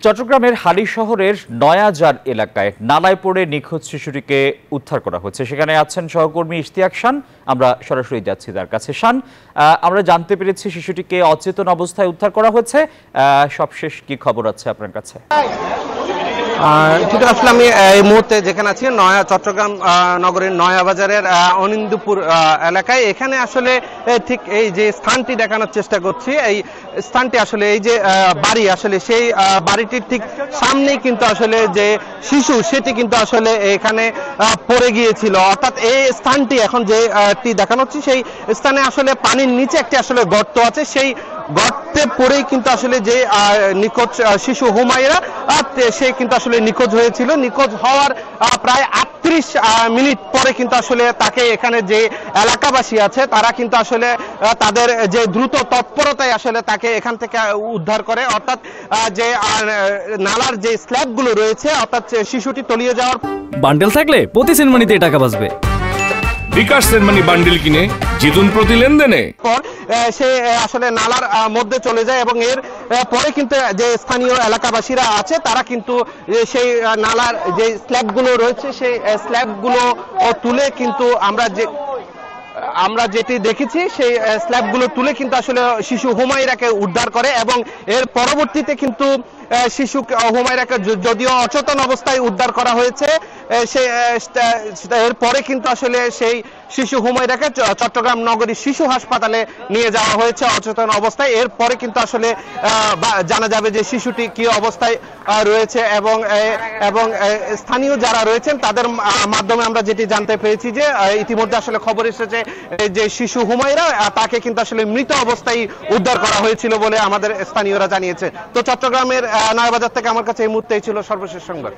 চট্টগ্রামের হালি শহরের নয়াজার এলাকায় নালায় পড়ে নিখোঁজ শিশুটিকে উদ্ধার করা হয়েছে। সেখানে আছেন সহকর্মী ইশতিয়াক শান। আমরা সরাসরি যাচ্ছি তার কাছে। শান, আমরা জানতে পেরেছি শিশুটিকে অচেতন অবস্থায় উদ্ধার করা হয়েছে। সবশেষ কি খবর আছে আপনার কাছে? ঠিক আসলে আমি এই মুহূর্তে যেখানে আছি চট্টগ্রাম নগরের নয়াবাজারের অনিন্দুপুর এলাকায়। এখানে আসলে ঠিক এই যে স্থানটি দেখানোর চেষ্টা করছি, এই স্থানটি আসলে এই যে বাড়ি, আসলে সেই বাড়িটির ঠিক সামনেই কিন্তু আসলে যে শিশু সেটি কিন্তু আসলে এখানে পড়ে গিয়েছিল। অর্থাৎ এই স্থানটি এখন যেটি দেখানো হচ্ছে সেই স্থানে আসলে পানির নিচে একটি আসলে গর্ত আছে। সেই গর্তে পড়েই কিন্তু আসলে যে নিখোঁজ শিশু হুমায়রা সে কিন্তু আসলে নিখোঁজ হয়েছিল। নিখোঁজ হওয়ার প্রায় 38 মিনিট পরে কিন্তু আসলে তাকে এখানে যে এলাকাবাসী আছে তারা কিন্তু আসলে তাদের যে দ্রুত তৎপরতায় আসলে তাকে এখান থেকে উদ্ধার করে। অর্থাৎ যে নালার যে স্ল্যাবগুলো রয়েছে, অর্থাৎ শিশুটি তলিয়ে যাওয়ার বান্ডেল থাকলে প্রতি সেনমানিতে টাকা বাঁচবে। বিকাশ সেনমানি বান্ডেল কিনে জিতুন প্রতি লেনদেনে। পর সে আসলে নালার মধ্যে চলে যায় এবং এর পরে কিন্তু যে স্থানীয় এলাকাবাসীরা আছে তারা কিন্তু সেই নালার যে স্ল্যাবগুলো রয়েছে সেই স্ল্যাবগুলো তুলে কিন্তু আমরা যেটি দেখেছি সেই স্ল্যাবগুলো তুলে কিন্তু আসলে শিশু হুমায়রাকে উদ্ধার করে এবং এর পরবর্তীতে কিন্তু শিশু হুমায়রাকে যদিও অচেতন অবস্থায় উদ্ধার করা হয়েছে, এরপরে কিন্তু আসলে সেই শিশু হুমায়রাকে চট্টগ্রাম নগরী শিশু হাসপাতালে নিয়ে যাওয়া হয়েছে অচেতন অবস্থায়। এরপরে কিন্তু আসলে জানা যাবে যে শিশুটি কি অবস্থায় রয়েছে এবং স্থানীয় যারা রয়েছেন তাদের মাধ্যমে আমরা যেটি জানতে পেরেছি যে ইতিমধ্যে আসলে খবর এসেছে যে শিশু হুমায়রা তাকে কিন্তু আসলে মৃত অবস্থায় উদ্ধার করা হয়েছিল বলে আমাদের স্থানীয়রা জানিয়েছে। তো চট্টগ্রামের নয়াবাজার থেকে আমার কাছে এই মুহূর্তেই ছিল সর্বশেষ সংবাদ।